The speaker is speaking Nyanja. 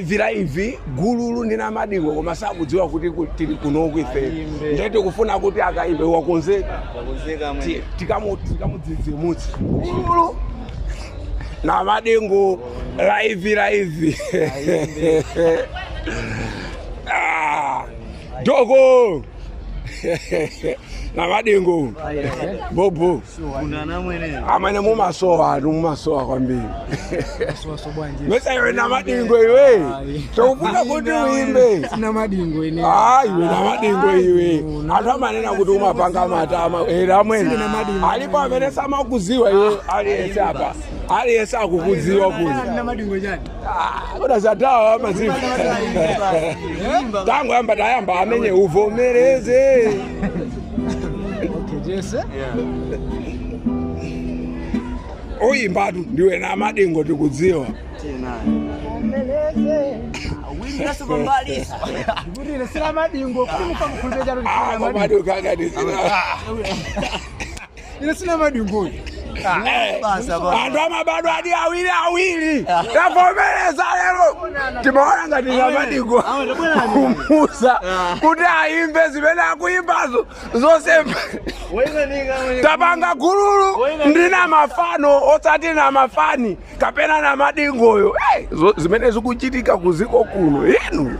live gululu ndina madingo koma sakudziwa kuti tili kuno kwife ndete kufuna kuti akaimbe wakonzeka tikamudzidzimutsi gululu na madingo live dogo na madingo bobo amene mumasowa kwambiri mesa iwe na madingo iwe tokufuna kuti uimbe sina madingo ine iwe na madingo iwe anthu amanena kuti umapanga matama era amwene alipo amene samakuziwa iwe aliyese akukuziwa kuno sina madingo chani koda zatawa amaziva tangu yamba tayamba amenye uvomereze Jese oyimbatu ndiwe na madingo tikudziwa Ngurire sina madingo kumuka mkhulube jaro madingo kagadi sina madingo anthu amabadwa adi awiri tavomereza lero timaona ngati na madingo kumusa kuti aimbe zimene akuimbazo zonse tapanga gululu ndina mafano osati na mafani kapena na madingoyo zimene zikuchitika kuziko kuno inu